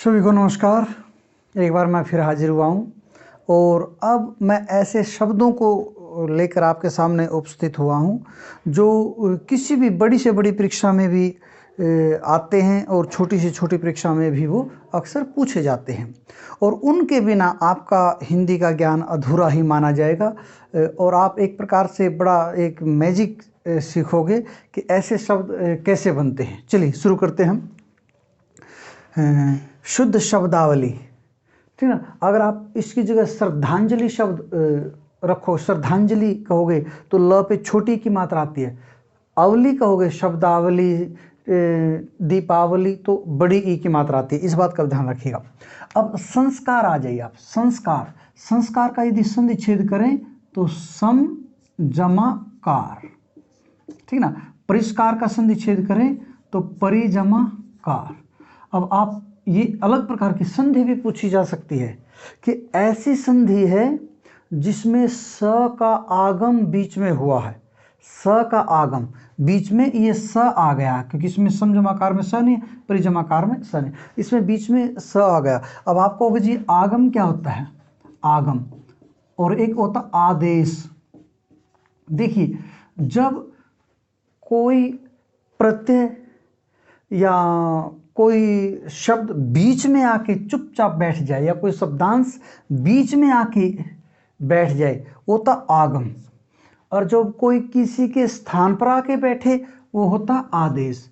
सभी को नमस्कार। एक बार मैं फिर हाजिर हुआ हूँ और अब मैं ऐसे शब्दों को लेकर आपके सामने उपस्थित हुआ हूँ जो किसी भी बड़ी से बड़ी परीक्षा में भी आते हैं और छोटी से छोटी परीक्षा में भी वो अक्सर पूछे जाते हैं और उनके बिना आपका हिंदी का ज्ञान अधूरा ही माना जाएगा और आप एक प्रकार से बड़ा एक मैजिक सीखोगे कि ऐसे शब्द कैसे बनते हैं। चलिए शुरू करते हैं हम। शुद्ध शब्दावली, ठीक ना। अगर आप इसकी जगह श्रद्धांजलि शब्द रखो, श्रद्धांजलि कहोगे तो ल पे छोटी की मात्रा आती है। अवली कहोगे, शब्दावली, दीपावली तो बड़ी ई की मात्रा आती है। इस बात का ध्यान रखिएगा। अब संस्कार आ जाइए आप। संस्कार, संस्कार का यदि संधि छेद करें तो सम जमा कार, ठीक ना। परिष्कार का संधि छेद करें तो परिजमा कार। अब आप ये अलग प्रकार की संधि भी पूछी जा सकती है कि ऐसी संधि है जिसमें स का आगम बीच में हुआ है। स का आगम बीच में, ये स आ गया क्योंकि इसमें समजमाकार में स नहीं, परिजमाकार में स नहीं, इसमें बीच में स आ गया। अब आपको होगा जी आगम क्या होता है? आगम और एक होता आदेश। देखिए, जब कोई प्रत्यय या कोई शब्द बीच में आके चुपचाप बैठ जाए या कोई शब्दांश बीच में आके बैठ जाए वो होता आगम, और जब कोई किसी के स्थान पर आके बैठे वो होता आदेश।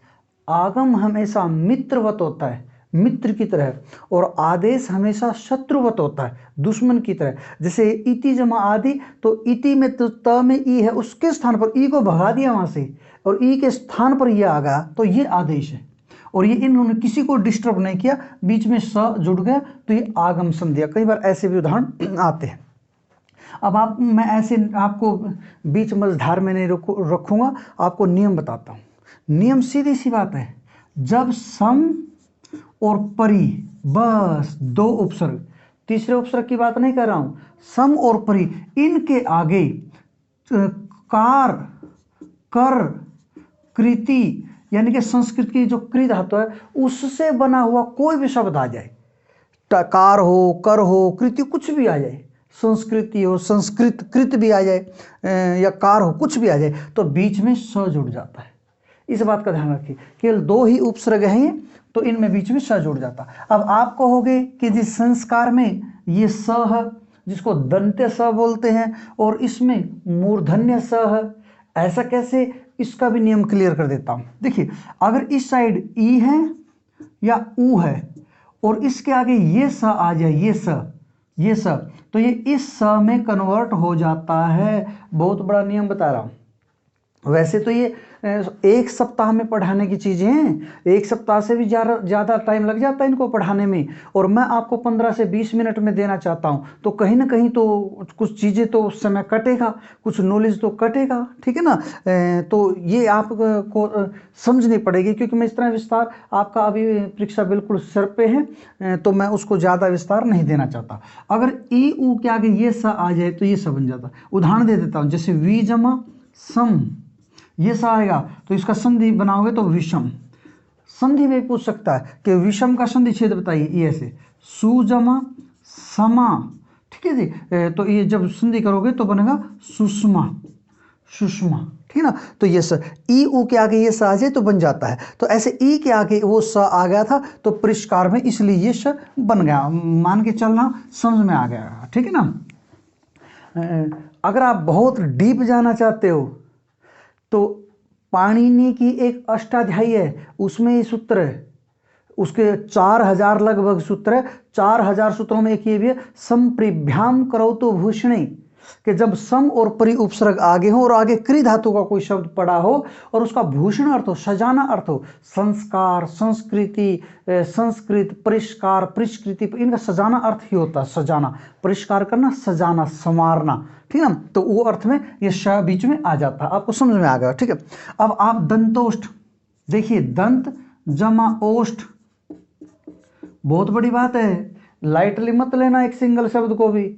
आगम हमेशा मित्रवत होता है, मित्र की तरह, और आदेश हमेशा शत्रुवत होता है, दुश्मन की तरह। जैसे इति जमा आदि, तो इति में तो त में ई है, उसके स्थान पर ई को भगा दिया वहां से और ई के स्थान पर ये आ गया, तो ये आदेश है। और ये इन्होंने किसी को डिस्टर्ब नहीं किया, बीच में स जुड़ गया तो ये आगम संध्या। कई बार ऐसे भी उदाहरण आते हैं। अब मैं ऐसे आपको बीच मझधार में नहीं रखूंगा, आपको नियम बताता हूँ। नियम सीधी सी बात है, जब सम और परी, बस दो उपसर्ग, तीसरे उपसर्ग की बात नहीं कर रहा हूं, सम और परी, इनके आगे कार, कर, कृति यानी कि संस्कृत की जो कृ धातु है उससे बना हुआ कोई भी शब्द आ जाए, कार हो, कर हो, कृति, कुछ भी आ जाए, संस्कृति हो, संस्कृत, कृत भी आ जाए या कार हो, कुछ भी आ जाए, तो बीच में स जुड़ जाता है। इस बात का ध्यान रखिए। केवल दो ही उपसर्ग हैं तो इनमें बीच में स जुड़ जाता। अब आप कहोगे कि जिस संस्कार में ये स है जिसको दंत्य स बोलते हैं और इसमें मूर्धन्य स है, ऐसा कैसे? इसका भी नियम क्लियर कर देता हूं। देखिए, अगर इस साइड ई है या ऊ है और इसके आगे ये स आ जाए, ये स, तो ये इस स में कन्वर्ट हो जाता है। बहुत बड़ा नियम बता रहा हूं। वैसे तो ये एक सप्ताह में पढ़ाने की चीजें हैं, एक सप्ताह से भी ज़्यादा टाइम लग जाता है इनको पढ़ाने में, और मैं आपको 15 से 20 मिनट में देना चाहता हूं, तो कहीं ना कहीं तो कुछ चीज़ें तो उस समय कटेगा, कुछ नॉलेज तो कटेगा, ठीक है ना। तो ये आपको समझनी पड़ेगी, क्योंकि मैं इस तरह विस्तार, आपका अभी परीक्षा बिल्कुल सर पे है तो मैं उसको ज़्यादा विस्तार नहीं देना चाहता। अगर ई ऊ के आगे ये स आ जाए तो ये स बन जाता। उदाहरण दे देता हूँ, जैसे वी जमा सम, ये सा आएगा तो इसका संधि बनाओगे तो विषम। संधि में पूछ सकता है कि विषम का संधि छेद बताइए, ये से सुजमा समा, ठीक है जी। तो ये जब संधि करोगे तो बनेगा सुषमा, सुषमा, ठीक है ना। तो ये स, ई ऊ के आगे ये स आ जाए तो बन जाता है। तो ऐसे ई के आगे वो स आ गया था तो परिष्कार में, इसलिए ये स बन गया। मान के चलना, समझ में आ गया, ठीक है ना। अगर आप बहुत डीप जाना चाहते हो तो पाणिनि की एक अष्टाध्यायी है, उसमें ये सूत्र है, उसके 4000 लगभग सूत्र है। 4000 सूत्रों में एक ये भी है, संप्रिभ्याम करोतु भूषणे, कि जब सम और परि उपसर्ग आगे हो और आगे कृ धातु का कोई शब्द पड़ा हो और उसका भूषण अर्थ हो, सजाना अर्थ हो, संस्कार, संस्कृति, संस्कृत, परिष्कार, परिष्कृति, इनका सजाना अर्थ ही होता है। सजाना, परिष्कार करना, सजाना, संवारना, ठीक है ना। तो वो अर्थ में ये श बीच में आ जाता है। आपको समझ में आ गया, ठीक है। अब आप दंतोष्ठ देखिए, दंत जमा ओष्ठ, बहुत बड़ी बात है, लाइटली मत लेना एक सिंगल शब्द को भी,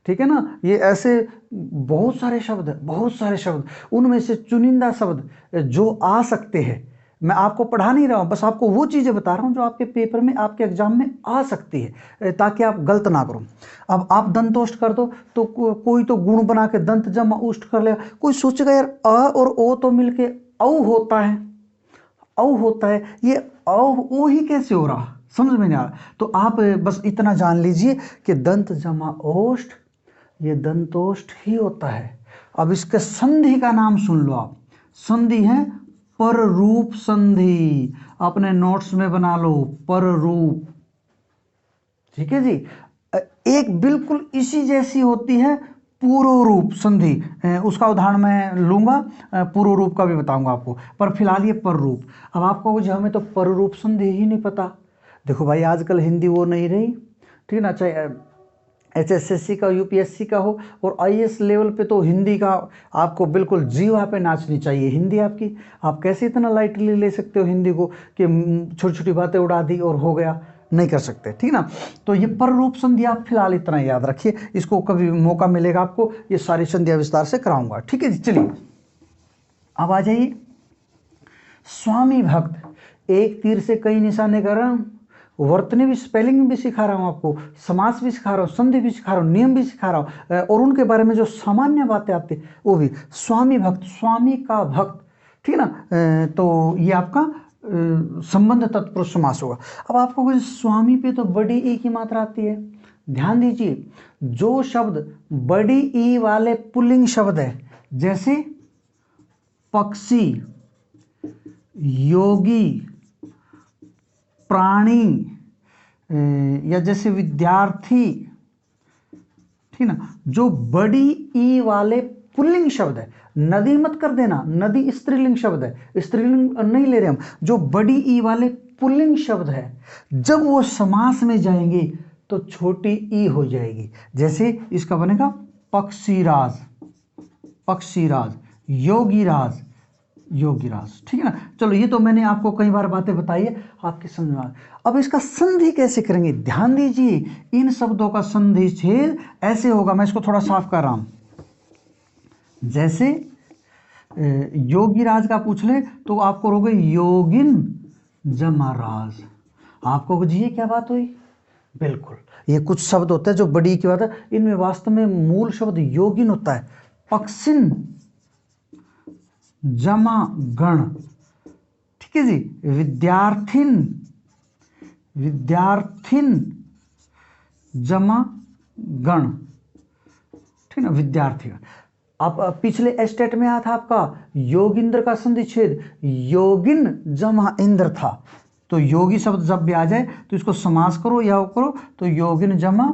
ठीक है ना। ये ऐसे बहुत सारे शब्द है, बहुत सारे शब्द, उनमें से चुनिंदा शब्द जो आ सकते हैं मैं आपको पढ़ा नहीं रहा हूँ, बस आपको वो चीज़ें बता रहा हूँ जो आपके पेपर में, आपके एग्जाम में आ सकती है, ताकि आप गलत ना करो। अब आप दंतोष्ठ कर दो तो कोई तो गुण बना के दंत जमा उष्ट कर लेगा। कोई सोचेगा यार अ और ओ तो मिलके औ होता है, औ होता है, ये औ ओ ही कैसे हो रहा, समझ में नहीं आ रहा। तो आप बस इतना जान लीजिए कि दंत जमा ओष्ठ, ये दंतोष्ठ ही होता है। अब इसके संधि का नाम सुन लो आप, संधि है पररूप संधि, अपने नोट्स में बना लो पररूप, ठीक है जी। एक बिल्कुल इसी जैसी होती है पूर्व रूप संधि, उसका उदाहरण मैं लूंगा, पूर्व रूप का भी बताऊंगा आपको, पर फिलहाल ये पर रूप। अब आपको जो हमें तो पर रूप संधि ही नहीं पता। देखो भाई आजकल हिंदी वो नहीं रही, ठीक है ना, चाहे HSSC का यूपीएससी का हो, और IAS लेवल पे तो हिंदी का आपको बिल्कुल जीवा पे नाचनी चाहिए हिंदी आपकी। आप कैसे इतना लाइटली ले सकते हो हिंदी को कि छोटी छोटी बातें उड़ा दी और हो गया, नहीं कर सकते, ठीक ना। तो ये पर रूप संधि आप फिलहाल इतना याद रखिए, इसको कभी मौका मिलेगा आपको ये सारी संधियां विस्तार से कराऊंगा, ठीक है जी। चलिए अब आ जाइए स्वामी भक्त, एक तीर से कई निशाने कर रहा हूं, वर्तनी भी, स्पेलिंग भी सिखा रहा हूं आपको, समास भी सिखा रहा हूं, संधि भी सिखा रहा हूं, नियम भी सिखा रहा हूं, और उनके बारे में जो सामान्य बातें आती है वो भी। स्वामी भक्त, स्वामी का भक्त, ठीक है ना, तो ये आपका संबंध तत्पुरुष समास होगा। अब आपको स्वामी पे तो बड़ी ई की मात्रा आती है, ध्यान दीजिए, जो शब्द बड़ी ई वाले पुल्लिंग शब्द है, जैसे पक्षी, योगी, प्राणी, या जैसे विद्यार्थी, ठीक ना, जो बड़ी ई वाले पुल्लिंग शब्द है, नदी मत कर देना, नदी स्त्रीलिंग शब्द है, स्त्रीलिंग नहीं ले रहे हम, जो बड़ी ई वाले पुल्लिंग शब्द है, जब वो समास में जाएंगे तो छोटी ई हो जाएगी। जैसे इसका बनेगा पक्षीराज, पक्षीराज, योगीराज, योगीराज, ठीक है ना। चलो ये तो मैंने आपको कई बार बातें बताई है, आपके समझ में आ। अब इसका संधि कैसे करेंगे, ध्यान दीजिए, इन शब्दों का संधि छेद ऐसे होगा, मैं इसको थोड़ा साफ कर रहा हूं। जैसे योगीराज का पूछ ले तो आपको रोगे योगिन जमा राज, आपको जी क्या बात हुई, बिल्कुल ये कुछ शब्द होते हैं जो बड़ी की बात है, इनमें वास्तव में मूल शब्द योगिन होता है, पक्षिन जमा गण, ठीक है जी, विद्यार्थिन, विद्यार्थिन जमा गण, ठीक ना, विद्यार्थी। अब पिछले स्टेट में आया था आपका योगिंद्र का संधि छेद, योगिन जमा इंद्र था, तो योगी शब्द जब भी आ जाए तो इसको समास करो या करो, तो योगिन जमा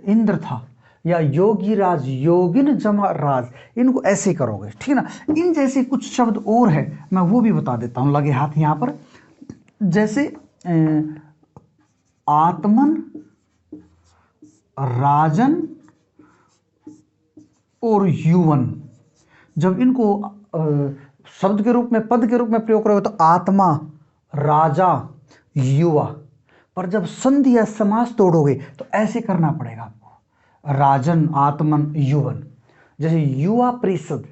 इंद्र था, या योगीराज, योगिन जमा राज, इनको ऐसे करोगे, ठीक है ना। इन जैसे कुछ शब्द और है, मैं वो भी बता देता हूं, लगे हाथ यहां पर। जैसे आत्मन, राजन और युवन, जब इनको शब्द के रूप में, पद के रूप में प्रयोग करोगे तो आत्मा, राजा, युवा, पर जब संधि या समास तोड़ोगे तो ऐसे करना पड़ेगा आपको, राजन, आत्मन, युवन। जैसे युवा परिषद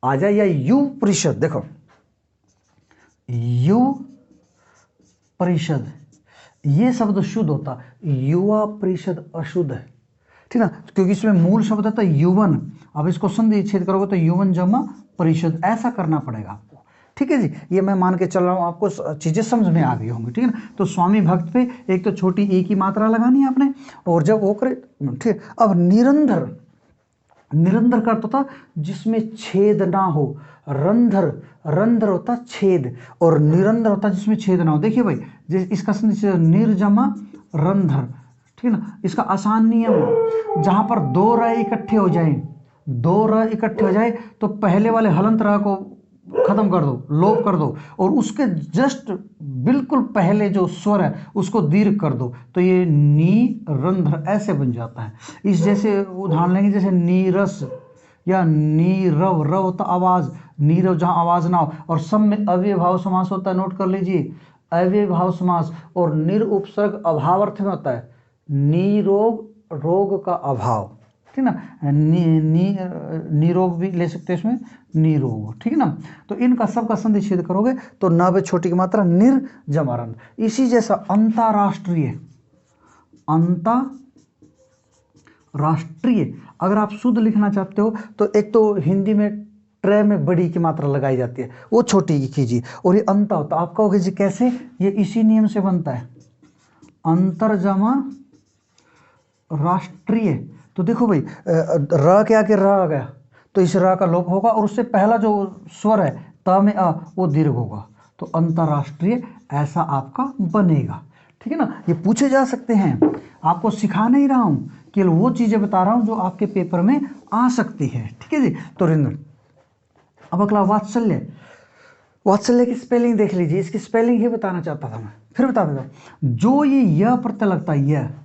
आ जाए या यु परिषद, देखो यु परिषद ये शब्द शुद्ध होता, युवा परिषद अशुद्ध है, ठीक ना, क्योंकि इसमें मूल शब्द आता है युवन। अब इसको संधि छेद करोगे तो युवन जमा परिषद, ऐसा करना पड़ेगा आपको, ठीक है जी। ये मैं मान के चल रहा हूं, आपको चीजें समझ में आ गई होंगी, ठीक है ना। तो स्वामी भक्त पे एक तो छोटी ए की मात्रा लगानी है आपने, और जब वो करे, ठीक। अब निरंतर, निरंतर का अर्थ होता जिसमें छेद ना हो, रंध्र, रंध्र होता छेद, और निरंतर होता जिसमें छेद ना हो। देखिए भाई, इसका संधि निर्जमा रंध्र, ठीक है ना। इसका आसान नियम, जहां पर दो र इकट्ठे हो जाए, दो र इकट्ठे हो जाए तो पहले वाले हलंत र को खत्म कर दो, लोप कर दो, और उसके जस्ट बिल्कुल पहले जो स्वर है उसको दीर्घ कर दो, तो ये नी रंध्र ऐसे बन जाता है। इस जैसे उदाहरण लेंगे, जैसे नीरस या नीरव, रव होता आवाज, नीरव जहां आवाज ना हो, और सब में अव्यय भाव समास होता है, नोट कर लीजिए, अव्यय भाव समास, और निर उपसर्ग अभाव अर्थ में होता है, निरोग, रोग का अभाव, ठीक ना, निरोग भी ले सकते हैं इसमें, निरोग, ठीक है ना। तो इनका सबका संधि छेद करोगे तो न पे छोटी की मात्रा निर जमा रन। इसी जैसा अंतरराष्ट्रीय, अंतरराष्ट्रीय अगर आप शुद्ध लिखना चाहते हो तो एक तो हिंदी में ट्रे में बड़ी की मात्रा लगाई जाती है, वो छोटी की कीजिए, और ये अंतर होता है। आप कहोगे जी कैसे, ये इसी नियम से बनता है, अंतर जमा राष्ट्रीय। तो देखो भाई र के आगे र आ गया तो इस र का लोप होगा, और उससे पहला जो स्वर है त में अ वो दीर्घ होगा, तो अंतरराष्ट्रीय ऐसा आपका बनेगा, ठीक है ना। ये पूछे जा सकते हैं, आपको सिखा नहीं रहा हूं, केवल वो चीजें बता रहा हूं जो आपके पेपर में आ सकती है, ठीक है जी। तो रिंद्र, अब अगला वात्सल्य, वात्सल्य की स्पेलिंग देख लीजिए, इसकी स्पेलिंग ही बताना चाहता था मैं, फिर बता देता हूं। जो ये य प्रत्यय लगता है,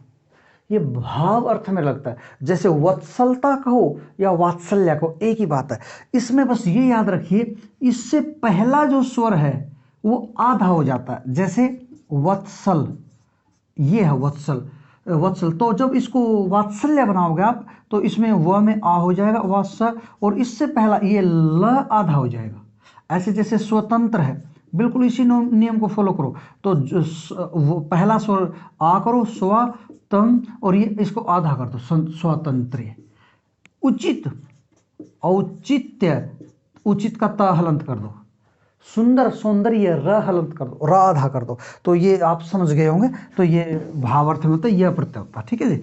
ये भाव अर्थ में लगता है, जैसे वत्सलता कहो या वात्सल्य कहो एक ही बात है। इसमें बस ये याद रखिए, इससे पहला जो स्वर है वो आधा हो जाता है, जैसे वत्सल, ये है वत्सल, वत्सल। तो जब इसको वात्सल्य बनाओगे आप तो इसमें व में आ हो जाएगा वत्स, और इससे पहला ये ल आधा हो जाएगा। ऐसे जैसे स्वतंत्र है, बिल्कुल इसी नियम को फॉलो करो। तो वो पहला स्वर आ करो, स्व तम, और ये इसको आधा कर दो, स्वतंत्र। उचित, औचित्य, उचित का त हलंत कर दो, सुंदर, सौंदर्य र हलंत कर दो, र आधा कर दो, तो ये आप समझ गए होंगे। तो ये भावार्थ में होता है, यह प्रत्यय होता है, ठीक है जी।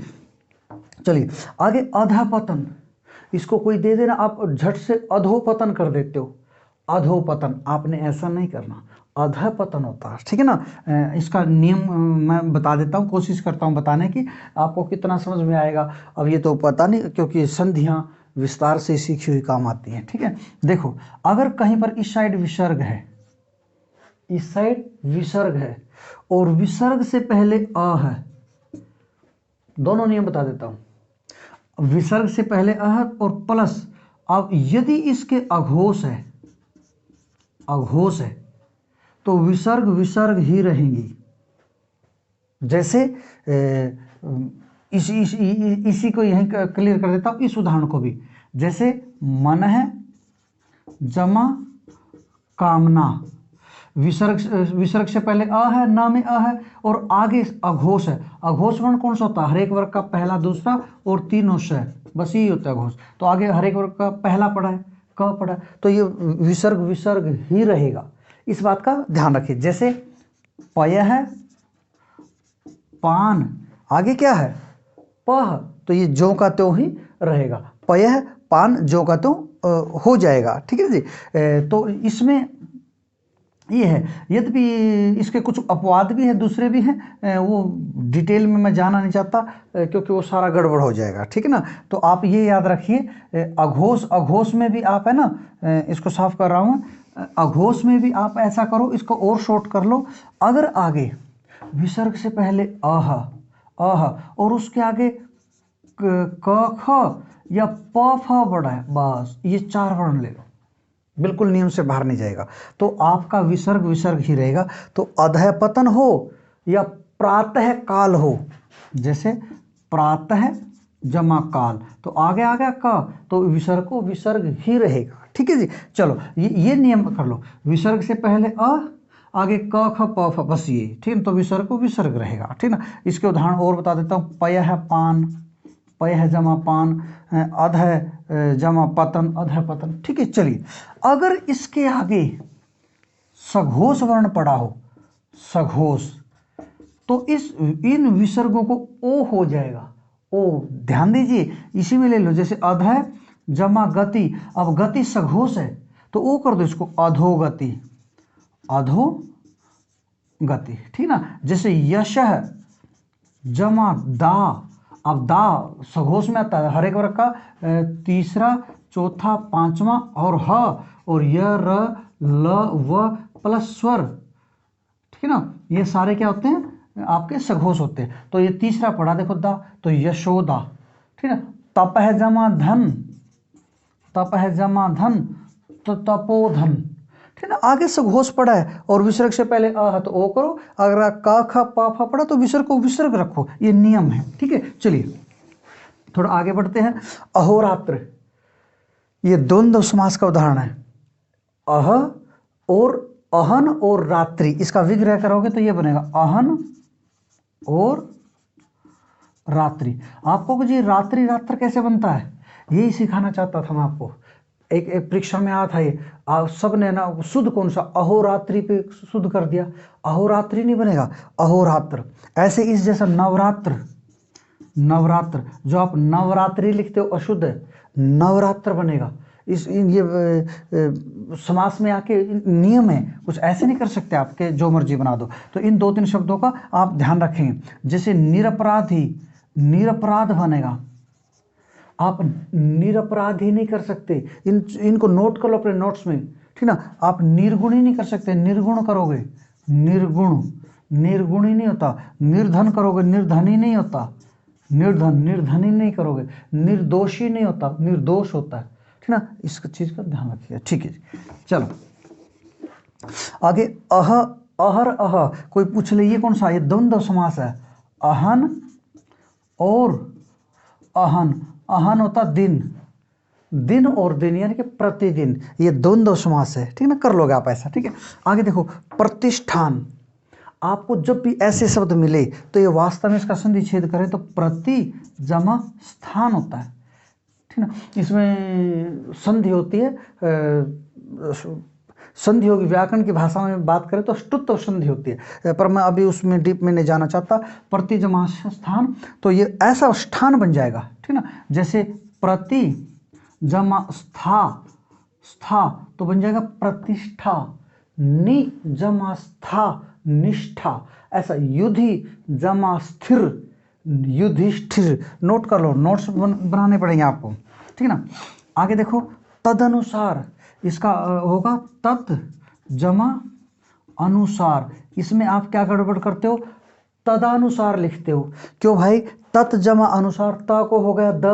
चलिए आगे, अधपतन, इसको कोई दे देना, आप झट से अधोपतन कर देते हो। अधोपतन आपने ऐसा नहीं करना, अधपतन होता है, ठीक है ना। इसका नियम मैं बता देता हूँ, कोशिश करता हूँ बताने की, आपको कितना समझ में आएगा अब ये तो पता नहीं, क्योंकि संधियाँ विस्तार से सीखी हुई काम आती हैं, ठीक है। देखो अगर कहीं पर इस साइड विसर्ग है, इस साइड विसर्ग है और विसर्ग से पहले अ है, दोनों नियम बता देता हूं। विसर्ग से पहले अ है और प्लस, अब यदि इसके अघोष है, अघोष है तो विसर्ग विसर्ग ही रहेंगी। जैसे इसी को यहीं क्लियर कर देता हूं, इस उदाहरण को भी, जैसे मन है जमा कामना, विसर्ग से पहले अ है, न में अ है, और आगे अघोष है। अघोष वर्ण कौन सा होता है, हर एक वर्ग का पहला, दूसरा और तीनों से, बस यही होता है अघोष। तो आगे हर एक वर्ग का पहला पड़ा है, क पड़ा है, तो ये विसर्ग विसर्ग ही रहेगा, इस बात का ध्यान रखिए। जैसे पय है पान, आगे क्या है पह, तो ये जो का त्यों ही रहेगा, पय है पान जो का त्यों हो जाएगा, ठीक है जी। तो इसमें ये है, यद्यपि इसके कुछ अपवाद भी हैं, दूसरे भी हैं, वो डिटेल में मैं जाना नहीं चाहता क्योंकि वो सारा गड़बड़ हो जाएगा, ठीक है ना। तो आप ये याद रखिए, अघोष, अघोष में भी आप है ना, इसको साफ कर रहा हूँ, अघोष में भी आप ऐसा करो, इसको और शॉर्ट कर लो। अगर आगे विसर्ग से पहले अह, अह और उसके आगे क ख या प फ बड़ा है, बस ये चार वर्ण ले लो, बिल्कुल नियम से बाहर नहीं जाएगा, तो आपका विसर्ग विसर्ग ही रहेगा। तो अधपतन हो या प्रातः काल हो, जैसे प्रातः जमा काल, तो आगे आ गया क, तो विसर्ग को विसर्ग ही रहेगा, ठीक है जी। चलो ये नियम कर लो, विसर्ग से पहले अ, आगे क ख प फ, बस ये, ठीक है, तो विसर्ग को विसर्ग रहेगा, ठीक ना। इसके उदाहरण और बता देता हूँ, पय है पान, पय है जमा पान, अध है जमा पतन, अध है पतन, ठीक है। चलिए अगर इसके आगे सघोष वर्ण पड़ा हो, सघोष, तो इन विसर्गों को ओ हो जाएगा, ओ, ध्यान दीजिए, इसी में ले लो, जैसे अध है जमा गति, अब गति सघोष है तो ओ कर दो इसको अधोगति, अधोगति, ठीक ना। जैसे यश है जमा दा, अब दा सघोष में आता है, हर एक वर्ग का तीसरा, चौथा, पांचवा और ह, और य र ल व प्लस स्वर, ठीक है ना, ये सारे क्या होते हैं आपके सघोष होते हैं। तो ये तीसरा पढ़ा देखो दा, तो यशोदा, ठीक है। तप है जमा धन, तप है जमा धन, तो तपोधन, ठीक है ना। आगे सघोष पड़ा है और विसर्ग से पहले अ है तो ओ करो, अगर क ख प फ पड़ा तो विसर्ग को विसर्ग रखो, ये नियम है, ठीक है। चलिए थोड़ा आगे बढ़ते हैं। अहोरात्र, ये द्वंद्व समास का उदाहरण है। अह और अहन और रात्रि, इसका विग्रह करोगे तो ये बनेगा अहन और रात्रि। आपको कुछ ये रात्रि रात्र कैसे बनता है यही सिखाना चाहता था मैं आपको। एक परीक्षा में आया था ये, आप सब ने ना शुद्ध कौन सा, अहोरात्रि पे शुद्ध कर दिया, अहोरात्रि नहीं बनेगा, अहोरात्र। ऐसे इस जैसा नवरात्र, नवरात्र जो आप नवरात्रि लिखते हो अशुद्ध है, नवरात्र बनेगा। ये समास में आके नियम है, कुछ ऐसे नहीं कर सकते आपके जो मर्जी बना दो। तो इन 2-3 शब्दों का आप ध्यान रखेंगे। जैसे निरपराधी, निरपराध बनेगा, आप निरपराधी नहीं कर सकते, इनको नोट कर लो अपने नोट्स में, ठीक ना। आप निर्गुणी नहीं कर सकते, निर्गुण करोगे, निर्गुण, निर्गुणी नहीं होता। निर्धन करोगे, निर्धनी नहीं होता, निर्धन, निर्धनी नहीं करोगे, निर्दोषी नहीं होता, निर्दोष होता है, ठीक ना। इस चीज का ध्यान रखिएगा, ठीक है। चलो आगे, अह, अहर, अह, कोई पूछ ले ये कौन सा, ये द्वंद्व समास है। अहन और अहन, अहन होता दिन, दिन और दिन यानी कि प्रतिदिन, ये द्वंद्व समास है, ठीक ना। कर लोगे आप ऐसा, ठीक है। आगे देखो, प्रतिष्ठान, आपको जब भी ऐसे शब्द मिले तो ये वास्तव में इसका संधि छेद करें तो प्रति जमा स्थान होता है, ठीक ना। इसमें संधि होती है, संधि होगी, व्याकरण की भाषा में बात करें तो ष्टुत्व संधि होती है, पर मैं अभी उसमें डीप में नहीं जाना चाहता। प्रति जमा स्थान, तो ये ऐसा स्थान बन जाएगा, ठीक ना। जैसे प्रति जमा स्था, स्था तो बन जाएगा प्रतिष्ठा, नि जमा स्था निष्ठा, ऐसा युधि जमा स्थिर, युधिष्ठिर। नोट कर लो, नोट्स बनाने पड़ेंगे आपको, ठीक है ना। आगे देखो, तदनुसार, इसका होगा तत् जमा अनुसार। इसमें आप क्या गड़बड़ करते हो, तदानुसार लिखते हो। क्यों भाई, तत् जमा अनुसार, त को हो गया द,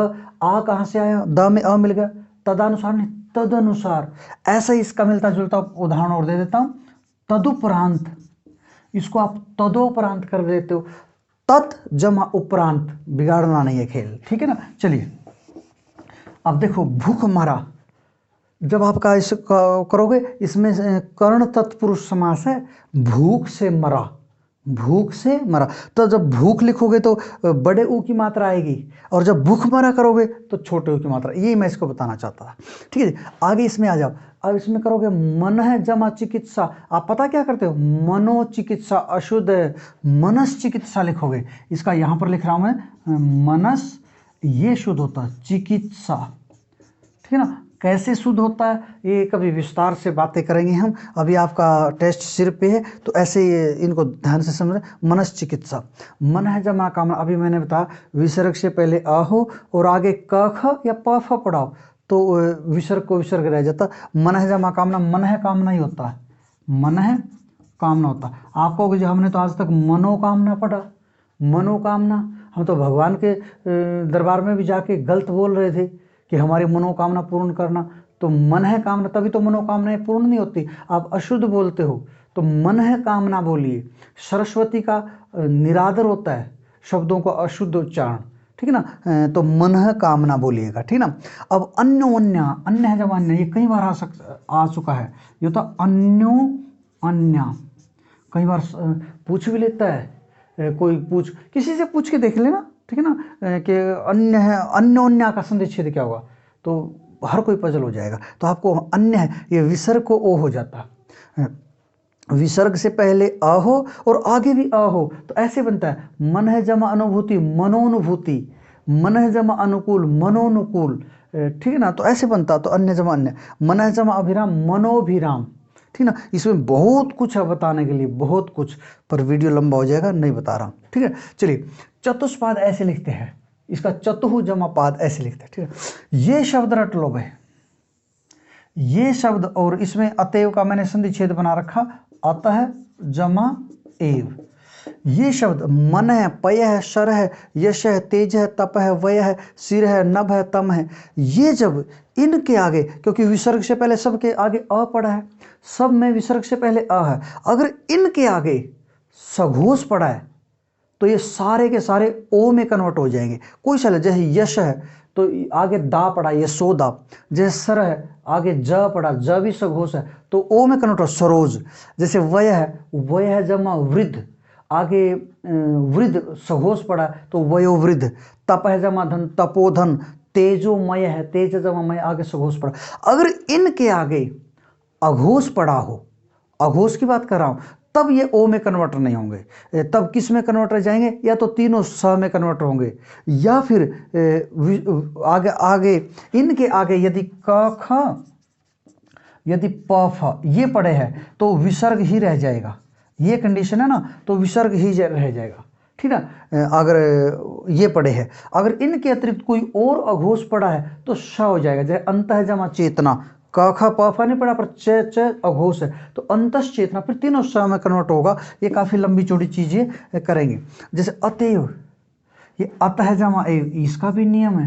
आ कहाँ से आया, द में अ मिल गया, तदानुसार नहीं तदनुसार। ऐसा ही इसका मिलता जुलता उदाहरण और दे देता हूं, तदुपरांत, इसको आप तदोपरांत कर देते हो, तत् जमा उपरांत, बिगाड़ना नहीं है खेल, ठीक है ना। चलिए अब देखो, भूख मरा, जब आपका इस करोगे, इसमें कर्ण तत्पुरुष समास है, भूख से मरा, भूख से मरा। तो जब भूख लिखोगे तो बड़े ऊ की मात्रा आएगी, और जब भूख मरा करोगे तो छोटे ऊ की मात्रा, यही मैं इसको बताना चाहता था, ठीक है। आगे इसमें आ जाओ, अब इसमें करोगे मन है जमा चिकित्सा, आप पता क्या करते हो, मनोचिकित्सा अशुद्ध है, मनस चिकित्सा लिखोगे। इसका यहाँ पर लिख रहा हूँ मैं, मनस, ये शुद्ध होता है, चिकित्सा, ठीक है ना। कैसे शुद्ध होता है ये कभी विस्तार से बातें करेंगे हम, अभी आपका टेस्ट सिर पे है तो ऐसे इनको ध्यान से समझें। मनस चिकित्सा, मन है जमा कामना, अभी मैंने बताया विसर्ग से पहले अ हो और आगे क ख या प फ पढ़ाओ तो विसर्ग को विसर्ग रह जाता। मन है जमा कामना, मन है कामना ही होता है, मन है कामना होता है। आपको जो हमने तो आज तक मनोकामना पढ़ा, मनोकामना, हम तो भगवान के दरबार में भी जाके गलत बोल रहे थे कि हमारी मनोकामना पूर्ण करना, तो मन है कामना, तभी तो मनोकामनाएं पूर्ण नहीं होती। आप अशुद्ध बोलते हो तो मन है कामना बोलिए। सरस्वती का निरादर होता है शब्दों को अशुद्ध उच्चारण, ठीक है ना। तो मन है कामना बोलिएगा, ठीक ना। अब अन्योन्या, अन्य है जब अन्य, ये कई बार आ चुका है, ये तो अन्यो अन्या, कई बार पूछ भी लेता है कोई, पूछ किसी से पूछ के देख लेना, ठीक है ना, कि अन्य है, अन्योन्या का संधिच्छेद क्या होगा, तो हर कोई पजल हो जाएगा। तो आपको अन्य है, ये विसर्ग को ओ हो जाता, विसर्ग से पहले अ हो और आगे भी अ हो तो ऐसे बनता है, मन है जमा अनुभूति, मनोनुभूति, मन है जमा अनुकूल, मनोनुकूल, ठीक है ना। तो ऐसे बनता, तो अन्य जमा अन्य, मन है जमा अभिराम, मनोभिराम, ठीक ना। इसमें बहुत कुछ है बताने के लिए, बहुत कुछ, पर वीडियो लंबा हो जाएगा, नहीं बता रहा हूँ, ठीक है। चलिए, चतुष्पाद ऐसे लिखते हैं, इसका चतुः जमा पाद ऐसे लिखते हैं, ठीक है। ये शब्द रट लो भाई, ये शब्द, और इसमें अतएव का मैंने संधि छेद बना रखा, अतः जमा एव। ये शब्द मन है, पय है, शर है, यश है, तेज है, तप है, वय है, सिर है, नभ है, तम है, ये जब इनके आगे, क्योंकि विसर्ग से पहले सबके आगे अ पड़ा है, सब में विसर्ग से पहले अ है, अगर इनके आगे सघोष पड़ा है तो ये सारे के सारे ओ में कन्वर्ट हो जाएंगे। कोई सा ले, जैसे यश है तो आगे दा पड़ा यशोदा, जैसे सर है आगे ज पड़ा, ज भी सघोष है तो ओ में कन्वर्ट हो सरोज। जैसे वय है जमा वृद्ध, आगे वृद्ध सघोष पड़ा तो वयोवृद्ध। तप है जमा धन तपोधन, तेजोमय है तेज जमा मय, आगे सघोष पड़ा। अगर इनके आगे अघोष पड़ा हो, अघोष की बात कर रहा हूं, तब ये ओ में कन्वर्टर नहीं होंगे। तब किस में कन्वर्टर जाएंगे? या तो तीनों स में कन्वर्टर होंगे, या फिर आगे इनके आगे यदि क ख यदि प फ ये पड़े हैं तो विसर्ग ही रह जाएगा। ये कंडीशन है ना, तो विसर्ग ही रह जाएगा, ठीक है। अगर ये पड़े हैं, अगर इनके अतिरिक्त कोई और अघोष पड़ा है तो श हो जाएगा। जैसे अंतः जमा चेतना, क ख प फ नहीं पड़ा पर च अघोष है तो अंतस चेतना, फिर तीनों स में कन्वर्ट होगा। ये काफी लंबी चौड़ी चीजें करेंगे। जैसे अतएव, ये अतः जमा एव, इसका भी नियम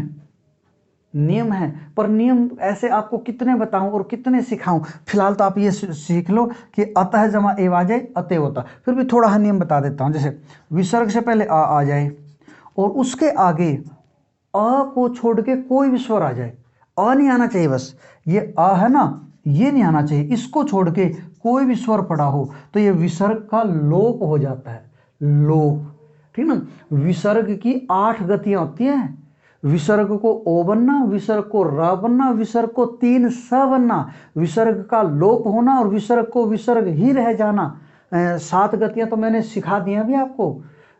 है पर नियम ऐसे आपको कितने बताऊं और कितने सिखाऊं। फिलहाल तो आप ये सीख लो कि अतः जमा एव आ जाए अतएव होता, फिर भी थोड़ा नियम बता देता हूं। जैसे विसर्ग से पहले आ जाए और उसके आगे अ को छोड़ के कोई भी स्वर आ जाए, अ नहीं आना चाहिए, बस ये अ है ना, ये नहीं आना चाहिए, इसको छोड़ के कोई भी स्वर पड़ा हो तो ये विसर्ग का लोप हो जाता है, लोप, ठीक ना। विसर्ग की 8 गतियां होती हैं। विसर्ग को ओ बनना, विसर्ग को र बनना, विसर्ग को 3 स बनना, विसर्ग का लोप होना और विसर्ग को विसर्ग ही रह जाना। 7 गतियां तो मैंने सिखा दी अभी आपको,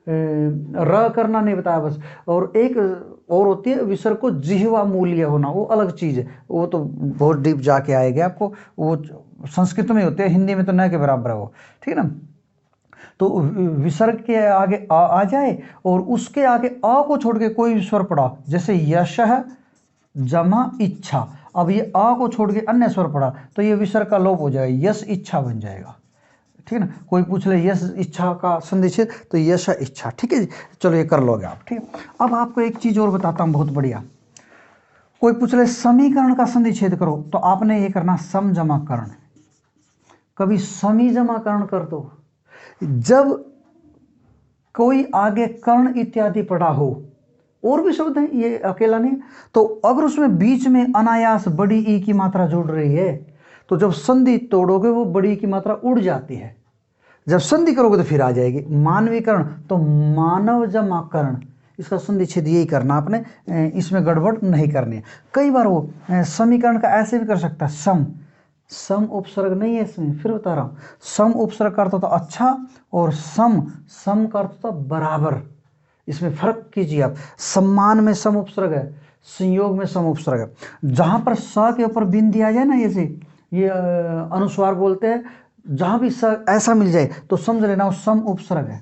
र करना नहीं बताया बस। और एक और होती है विसर्ग को जिह्वा मूल्य होना, वो अलग चीज है, वो तो बहुत डीप जाके आएगी आपको, वो संस्कृत में होते हैं, हिंदी में तो न के बराबर है वो, ठीक है ना। तो विसर्ग के आगे आ जाए और उसके आगे अ को छोड़ के कोई स्वर पड़ा, जैसे यश जमा इच्छा, अब ये अ को छोड़ के अन्य स्वर पड़ा तो ये विसर्ग का लोप हो जाएगा, यश इच्छा बन जाएगा, ठीक है ना। कोई पूछ ले यश इच्छा का संधिच्छेद तो यश इच्छा, ठीक है जी। चलो ये कर लोगे आप, ठीक है। अब आपको एक चीज और बताता हूं बहुत बढ़िया। कोई पूछ ले समीकरण का संधिच्छेद करो तो आपने ये करना सम जमा कर्ण, कभी समी जमा कर्ण कर दो। जब कोई आगे कर्ण इत्यादि पड़ा हो, और भी शब्द हैं, ये अकेला नहीं, तो अगर उसमें बीच में अनायास बड़ी ई की मात्रा जुड़ रही है तो जब संधि तोड़ोगे वो बड़ी ई की मात्रा उड़ जाती है, जब संधि करोगे तो फिर आ जाएगी। मानवीकरण तो मानव जमा कर्ण, इसका संधि छेद यही करना आपने, इसमें गड़बड़ नहीं करनी है। कई बार वो समीकरण का ऐसे भी कर सकता है, सम उपसर्ग नहीं है इसमें, फिर बता रहा हूं, सम उपसर्ग का अर्थ होता अच्छा और सम का अर्थ होता बराबर। इसमें फर्क कीजिए आप, सम्मान में सम उपसर्ग है, संयोग में सम उपसर्ग है। जहां पर स के ऊपर बिंदी आ जाए ना, जैसे ये अनुस्वार बोलते हैं, जहां भी स ऐसा मिल जाए तो समझ लेना वो सम उपसर्ग है,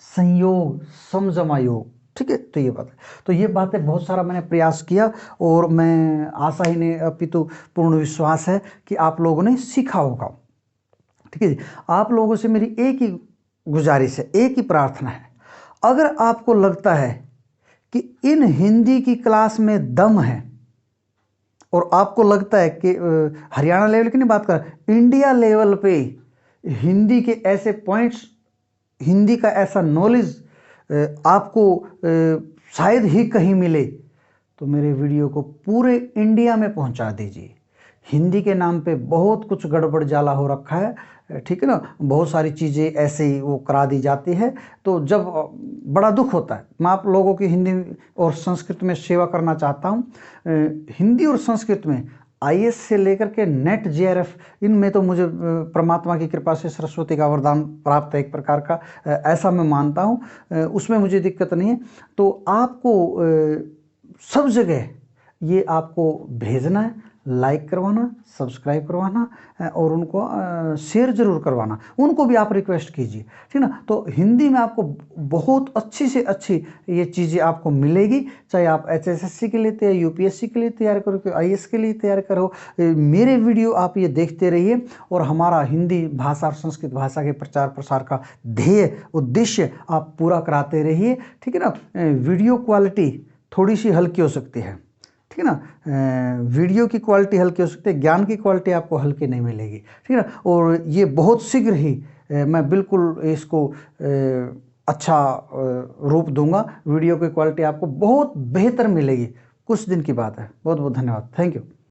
संयोग सम जमा योग, ठीक है। तो ये बात है, तो ये बातें बहुत सारा मैंने प्रयास किया और मैं आशा ही नहीं अपितु पूर्ण विश्वास है कि आप लोगों ने सीखा होगा, ठीक है जी। आप लोगों से मेरी एक ही गुजारिश है, एक ही प्रार्थना है, अगर आपको लगता है कि इन हिंदी की क्लास में दम है और आपको लगता है कि हरियाणा लेवल की नहीं बात कर, इंडिया लेवल पे हिंदी के ऐसे पॉइंट्स, हिंदी का ऐसा नॉलेज आपको शायद ही कहीं मिले, तो मेरे वीडियो को पूरे इंडिया में पहुंचा दीजिए। हिंदी के नाम पे बहुत कुछ गड़बड़ जाला हो रखा है, ठीक है ना, बहुत सारी चीज़ें ऐसे ही वो करा दी जाती है, तो जब बड़ा दुख होता है। मैं आप लोगों की हिंदी और संस्कृत में सेवा करना चाहता हूँ। हिंदी और संस्कृत में IAS से लेकर के नेट JRF, इनमें तो मुझे परमात्मा की कृपा से सरस्वती का वरदान प्राप्त है एक प्रकार का, ऐसा मैं मानता हूँ, उसमें मुझे दिक्कत नहीं है। तो आपको सब जगह ये आपको भेजना है, लाइक करवाना, सब्सक्राइब करवाना और उनको शेयर जरूर करवाना, उनको भी आप रिक्वेस्ट कीजिए, ठीक ना। तो हिंदी में आपको बहुत अच्छी से अच्छी ये चीज़ें आपको मिलेगी, चाहे आप HSSC के लिए तैयार, UPSC के लिए तैयार करो, IAS के लिए तैयार करो। मेरे वीडियो आप ये देखते रहिए और हमारा हिंदी भाषा और संस्कृत भाषा के प्रचार प्रसार का ध्येय उद्देश्य आप पूरा कराते रहिए, ठीक है ना। वीडियो क्वालिटी थोड़ी सी हल्की हो सकती है, ठीक है ना, वीडियो की क्वालिटी हल्की हो सकती है, ज्ञान की क्वालिटी आपको हल्की नहीं मिलेगी, ठीक है ना। और ये बहुत शीघ्र ही मैं बिल्कुल इसको अच्छा रूप दूंगा, वीडियो की क्वालिटी आपको बहुत बेहतर मिलेगी। कुछ दिन की बात है। बहुत बहुत धन्यवाद। Thank you.